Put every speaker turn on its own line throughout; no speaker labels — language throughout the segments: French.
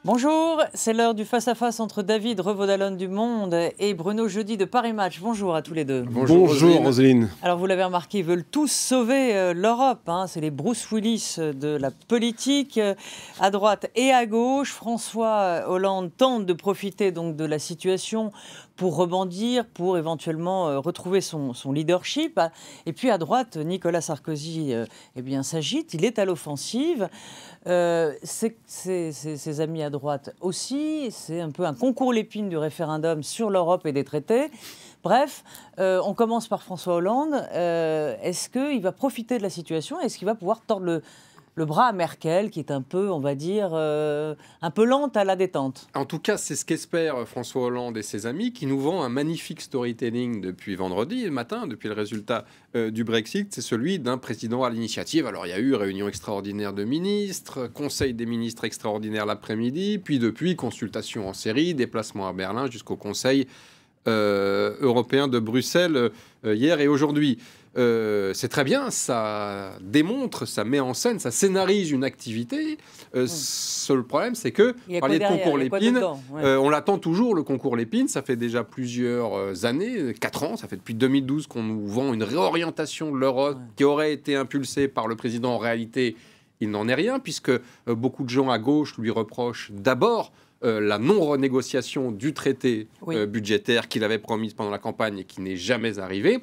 Bonjour, c'est l'heure du face-à-face entre David Revaud-Dallon du Monde et Bruno Jeudi de Paris Match. Bonjour à tous les deux.
Bonjour Roselyne.
Alors vous l'avez remarqué, ils veulent tous sauver l'Europe. C'est les Bruce Willis de la politique, à droite et à gauche. François Hollande tente de profiter donc de la situation pour rebondir, pour éventuellement retrouver son leadership. Et puis à droite, Nicolas Sarkozy s'agite, il est à l'offensive. Ses amis à droite aussi, c'est un peu un concours l'épine du référendum sur l'Europe et des traités. Bref, on commence par François Hollande. Est-ce qu'il va profiter de la situation? Est-ce qu'il va pouvoir tordre le bras à Merkel, qui est un peu, on va dire, un peu lente à la détente?
En tout cas, c'est ce qu'espèrent François Hollande et ses amis, qui nous vend un magnifique storytelling depuis vendredi matin, depuis le résultat du Brexit. C'est celui d'un président à l'initiative. Alors, il y a eu réunion extraordinaire de ministres, conseil des ministres extraordinaire l'après-midi, puis depuis, consultation en série, déplacement à Berlin jusqu'au conseil européen de Bruxelles hier et aujourd'hui. C'est très bien, ça démontre, ça met en scène, ça scénarise une activité. Seul problème, c'est que, parler de concours Lépine, on l'attend toujours, le concours Lépine. Ça fait déjà plusieurs années, 4 ans, ça fait depuis 2012 qu'on nous vend une réorientation de l'Europe qui aurait été impulsée par le président. En réalité, il n'en est rien, puisque beaucoup de gens à gauche lui reprochent d'abord la non-renégociation du traité budgétaire qu'il avait promis pendant la campagne et qui n'est jamais arrivé.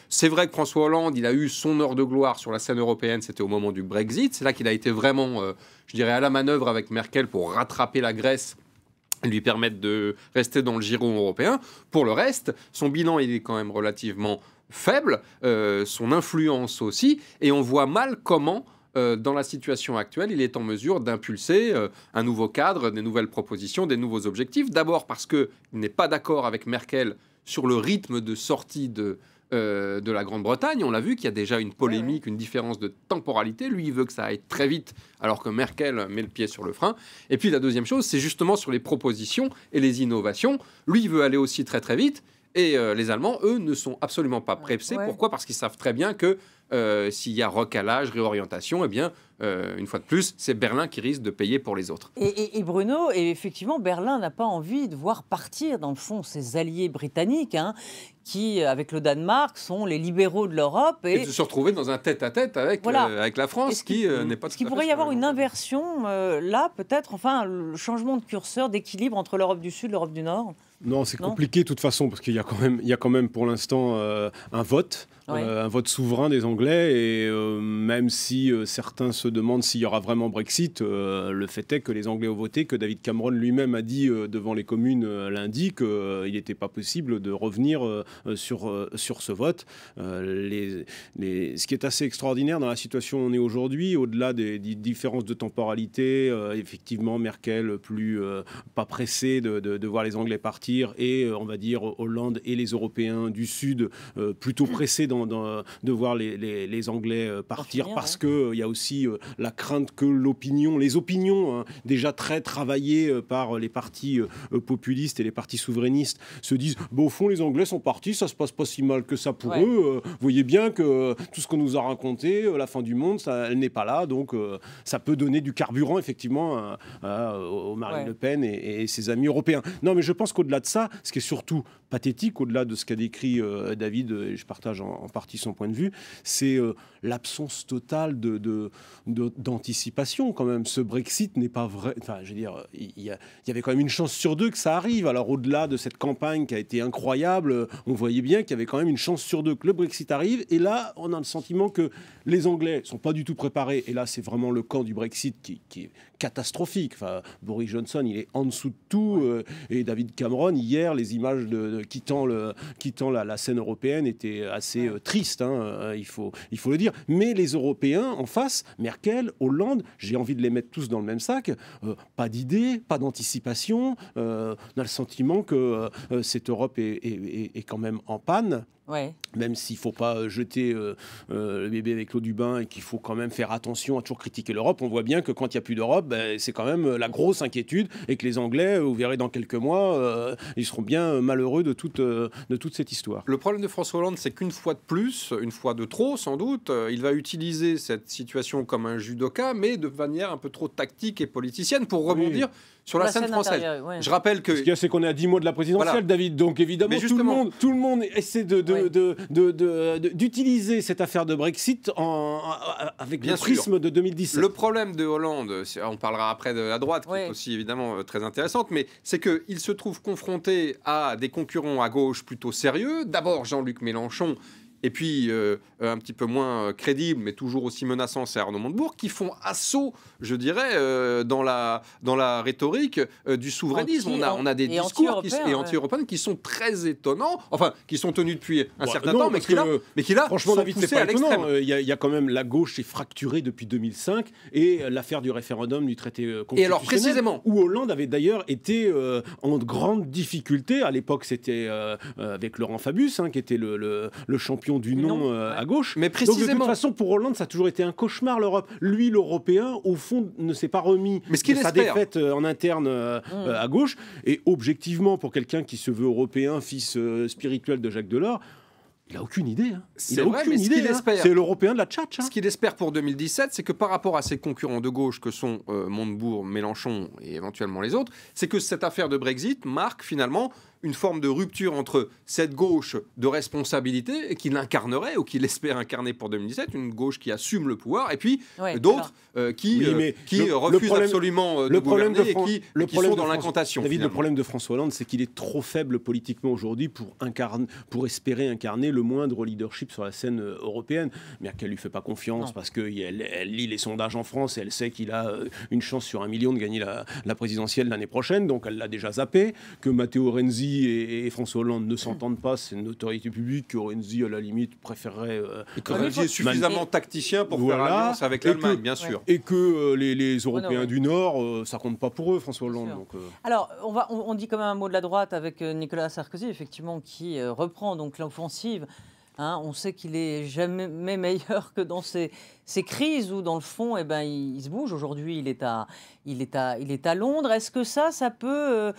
C'est vrai que François Hollande, il a eu son heure de gloire sur la scène européenne, c'était au moment du Brexit. C'est là qu'il a été vraiment, je dirais, à la manœuvre avec Merkel pour rattraper la Grèce et lui permettre de rester dans le giron européen. Pour le reste, son bilan, il est quand même relativement faible, son influence aussi, et on voit mal comment dans la situation actuelle, il est en mesure d'impulser un nouveau cadre, des nouvelles propositions, des nouveaux objectifs. D'abord parce qu'il n'est pas d'accord avec Merkel sur le rythme de sortie de la Grande-Bretagne. On l'a vu qu'il y a déjà une polémique, une différence de temporalité. Lui, il veut que ça aille très vite, alors que Merkel met le pied sur le frein. Et puis la deuxième chose, c'est justement sur les propositions et les innovations. Lui, il veut aller aussi très très vite. Et les Allemands, eux, ne sont absolument pas pressés. Pourquoi ? Parce qu'ils savent très bien que s'il y a recalage, réorientation, une fois de plus, c'est Berlin qui risque de payer pour les autres.
Et Bruno, et effectivement, Berlin n'a pas envie de voir partir, dans le fond, ses alliés britanniques, qui, avec le Danemark, sont les libéraux de l'Europe.
Et de se retrouver dans un tête-à-tête avec la France, qui n'est pas tout à fait...
Est-ce qu'il pourrait y avoir une inversion, là, peut-être, le changement de curseur, d'équilibre entre l'Europe du Sud et l'Europe du Nord?
Non, c'est compliqué de toute façon, parce qu'il y a quand même pour l'instant un vote souverain des Anglais, et même si certains se demandent s'il y aura vraiment Brexit, le fait est que les Anglais ont voté, que David Cameron lui-même a dit devant les communes lundi qu'il n'était pas possible de revenir sur ce vote. Ce qui est assez extraordinaire dans la situation où on est aujourd'hui, au-delà des différences de temporalité, effectivement Merkel pas pressée de voir les Anglais partir, et on va dire Hollande et les Européens du Sud plutôt pressés de voir les Anglais partir, parce qu'il y a aussi la crainte que les opinions déjà très travaillées par les partis populistes et les partis souverainistes se disent au fond les Anglais sont partis, ça se passe pas si mal que ça pour eux, vous voyez bien que tout ce qu'on nous a raconté, la fin du monde, elle n'est pas là, donc ça peut donner du carburant effectivement au Marine Le Pen et ses amis européens. Non, mais je pense qu'au-delà de ça, ce qui est surtout pathétique, au-delà de ce qu'a décrit David, et je partage en partie son point de vue, c'est l'absence totale d'anticipation quand même. Ce Brexit n'est pas vrai. Enfin, je veux dire, il y avait quand même une chance sur 2 que ça arrive. Alors, au-delà de cette campagne qui a été incroyable, on voyait bien qu'il y avait quand même une chance sur 2 que le Brexit arrive. Et là, on a le sentiment que les Anglais sont pas du tout préparés. Et là, c'est vraiment le camp du Brexit qui est catastrophique. Enfin, Boris Johnson, il est en dessous de tout. Et David Cameron, hier, les images quittant la scène européenne étaient assez tristes, il faut le dire. Mais les Européens en face, Merkel, Hollande, j'ai envie de les mettre tous dans le même sac. Pas d'idées, pas d'anticipation. On a le sentiment que cette Europe est quand même en panne.
Ouais.
Même s'il ne faut pas jeter le bébé avec l'eau du bain et qu'il faut quand même faire attention à toujours critiquer l'Europe, on voit bien que quand il n'y a plus d'Europe, c'est quand même la grosse inquiétude et que les Anglais, vous verrez dans quelques mois, ils seront bien malheureux de toute cette histoire.
Le problème de François Hollande, c'est qu'une fois de plus, une fois de trop sans doute, il va utiliser cette situation comme un judoka, mais de manière un peu trop tactique et politicienne pour rebondir sur la scène française.
Ouais.
Je rappelle que...
Ce qu'il y a, c'est qu'on est à 10 mois de la présidentielle,
Voilà.
David. Donc évidemment, tout le monde essaie d'utiliser cette affaire de Brexit avec
Bien
le prisme de 2017.
Le problème de Hollande, on parlera après de la droite, qui est aussi évidemment très intéressante, mais c'est qu'il se trouve confronté à des concurrents à gauche plutôt sérieux. D'abord Jean-Luc Mélenchon, et puis un petit peu moins crédible, mais toujours aussi menaçant, c'est Arnaud Montebourg, qui font assaut, je dirais, dans la rhétorique du souverainisme. On a des discours anti-européens qui sont très étonnants, enfin, qui sont tenus depuis un certain temps, mais qui là,
franchement, David, c'est pas étonnant.
Il
y a quand même, la gauche est fracturée depuis 2005, et l'affaire du référendum du traité constitutionnel,
et alors, précisément,
où Hollande avait d'ailleurs été en grande difficulté. À l'époque, c'était avec Laurent Fabius, qui était le champion du non à gauche.
Mais précisément.
Donc, de toute façon, pour Hollande, ça a toujours été un cauchemar, l'Europe. Lui, l'Européen, au fond, ne s'est pas remis de sa défaite en interne à gauche. Et objectivement, pour quelqu'un qui se veut européen, fils spirituel de Jacques Delors, il n'a aucune idée.
C'est vrai, mais ce qu'il espère,
c'est l'Européen de la tchatch.
Ce qu'il espère pour 2017, c'est que par rapport à ses concurrents de gauche que sont Montebourg, Mélenchon et éventuellement les autres, c'est que cette affaire de Brexit marque finalement une forme de rupture entre cette gauche de responsabilité et qu'il incarnerait ou qu'il espère incarner pour 2017, une gauche qui assume le pouvoir, et puis d'autres qui refusent absolument de gouverner et qui sont dans l'incantation.
David, le problème de François Hollande, c'est qu'il est trop faible politiquement aujourd'hui pour espérer incarner le moindre leadership sur la scène européenne. Mais qu'elle lui fait pas confiance parce qu'elle lit les sondages en France et elle sait qu'il a une chance sur 1 million de gagner la présidentielle l'année prochaine, donc elle l'a déjà zappé. Que Matteo Renzi et François Hollande ne s'entendent pas, c'est une notoriété publique que Renzi, à la limite, préférerait...
Renzi est suffisamment tacticien pour faire alliance avec l'Allemagne, bien sûr.
Et que les Européens du Nord, ça compte pas pour eux, François Hollande. Donc,
Alors, on dit quand même un mot de la droite avec Nicolas Sarkozy, effectivement, qui reprend donc l'offensive. On sait qu'il est jamais meilleur que dans ces crises où, dans le fond, il se bouge. Aujourd'hui, il est à Londres. Est-ce que ça peut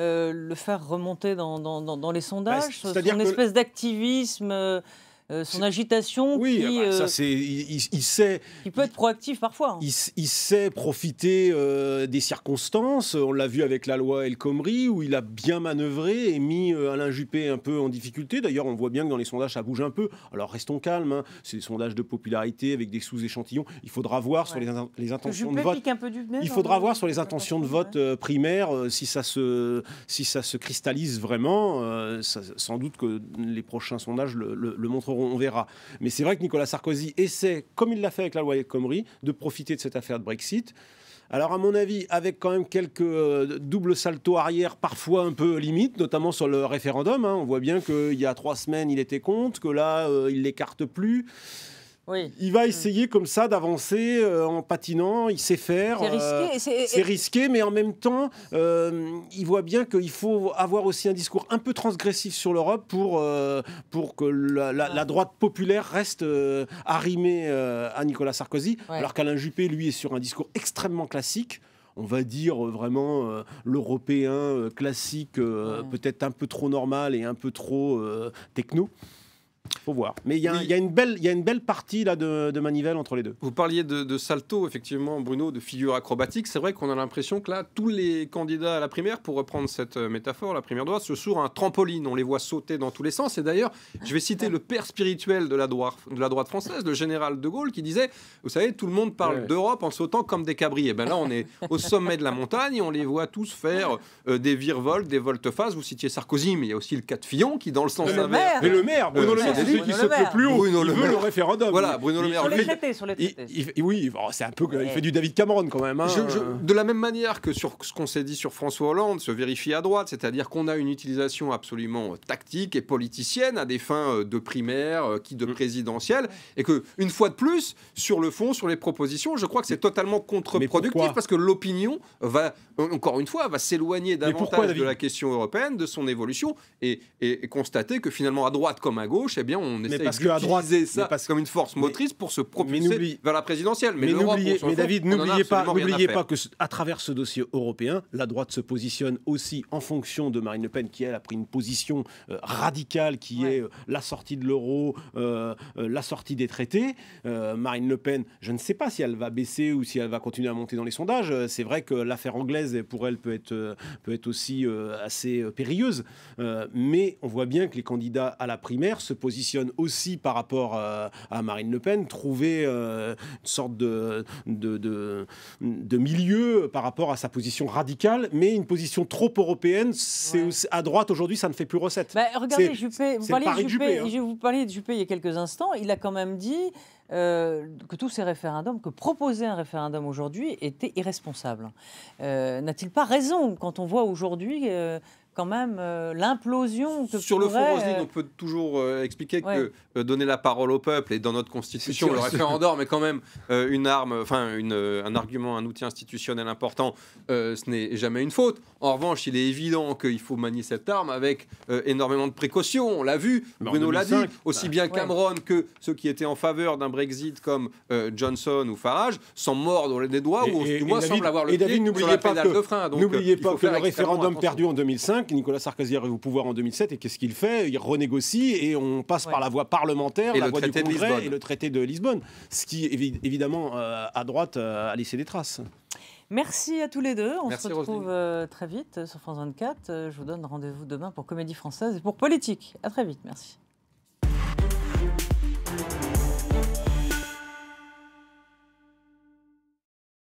le faire remonter dans les sondages, son espèce d'activisme, son agitation,
il sait,
qui peut être proactif parfois.
Il sait profiter des circonstances. On l'a vu avec la loi El Khomri, où il a bien manœuvré et mis Alain Juppé un peu en difficulté. D'ailleurs, on voit bien que dans les sondages, ça bouge un peu. Alors, restons calmes. C'est des sondages de popularité avec des sous-échantillons. Il faudra voir sur les intentions de vote. Il faudra voir sur les intentions de vote primaires si ça se cristallise vraiment. Sans doute que les prochains sondages le montreront. On verra. Mais c'est vrai que Nicolas Sarkozy essaie, comme il l'a fait avec la loi El Khomri, de profiter de cette affaire de Brexit. Alors, à mon avis, avec quand même quelques doubles saltos arrière, parfois un peu limite, notamment sur le référendum. On voit bien qu'il y a 3 semaines, il était contre, que là, il l'écarte plus.
Oui.
Il va essayer comme ça d'avancer en patinant, il sait faire. C'est risqué, mais en même temps, il voit bien qu'il faut avoir aussi un discours un peu transgressif sur l'Europe pour que la droite populaire reste arrimée à Nicolas Sarkozy, alors qu'Alain Juppé, lui, est sur un discours extrêmement classique. On va dire vraiment l'européen classique, peut-être un peu trop normal et un peu trop techno. Faut voir. Mais il y a une belle partie là de manivelle entre les deux.
Vous parliez de salto, effectivement, Bruno, de figure acrobatique. C'est vrai qu'on a l'impression que là, tous les candidats à la primaire, pour reprendre cette métaphore, la primaire droite, se sont un trampoline. On les voit sauter dans tous les sens. Et d'ailleurs, je vais citer le père spirituel de la droite française, le général de Gaulle, qui disait, vous savez, tout le monde parle d'Europe en sautant comme des cabris. Et bien là, on est au sommet de la montagne et on les voit tous faire des virevoltes, des volte-face. Vous citiez Sarkozy, mais il y a aussi le cas de Fillon qui, dans le sens inverse...
Mais le maire, Bruno Le Maire.
délit.
Qui saute le plus haut.
Bruno
Il
Le
veut
Maire.
le référendum.
Voilà, Bruno Le Maire.
Sur les traités.
Oui, bon, c'est un peu. Il fait du David Cameron quand même. Hein.
De la même manière que sur ce qu'on s'est dit sur François Hollande, se vérifie à droite, c'est-à-dire qu'on a une utilisation absolument tactique et politicienne à des fins de primaire, de présidentielle, et que une fois de plus, sur le fond, sur les propositions, je crois que c'est totalement contre-productif parce que l'opinion va, encore une fois, va s'éloigner davantage de la question européenne, de son évolution, et constater que finalement, à droite comme à gauche, eh bien, on essaie d'utiliser ça comme une force motrice pour se propulser vers la présidentielle. Mais
David, n'oubliez pas que à travers ce dossier européen, la droite se positionne aussi en fonction de Marine Le Pen, qui elle a pris une position radicale, qui est la sortie de l'euro, la sortie des traités. Marine Le Pen, je ne sais pas si elle va baisser ou si elle va continuer à monter dans les sondages. C'est vrai que l'affaire anglaise, pour elle, peut être aussi assez périlleuse. Mais on voit bien que les candidats à la primaire se positionnent aussi par rapport à Marine Le Pen, trouver une sorte de milieu par rapport à sa position radicale, mais une position trop européenne. À droite, aujourd'hui, ça ne fait plus recette.
Regardez, Juppé, je vous parlais de Juppé il y a quelques instants, il a quand même dit que tous ces référendums, que proposer un référendum aujourd'hui était irresponsable. N'a-t-il pas raison quand on voit aujourd'hui quand même l'implosion que
sur le fond, Roselyne, on peut toujours expliquer que donner la parole au peuple, et dans notre constitution, le référendum est quand même une arme, un argument, un outil institutionnel important. Ce n'est jamais une faute. En revanche, il est évident qu'il faut manier cette arme avec énormément de précautions. On l'a vu, Bruno l'a dit, aussi bien Cameron que ceux qui étaient en faveur d'un Brexit comme Johnson ou Farage s'en mordent les doigts, ou du moins semblent avoir le pied sur la pédale de frein.
N'oubliez pas que le référendum perdu en 2005, Nicolas Sarkozy arrive au pouvoir en 2007, et qu'est-ce qu'il fait? Il renégocie et on passe par la voie parlementaire, la voie du Congrès et le traité de Lisbonne. Ce qui, évidemment, à droite, a laissé des traces.
Merci à tous les deux. On se retrouve très vite sur France 24. Je vous donne rendez-vous demain pour Comédie Française et pour Politique. À très vite. Merci.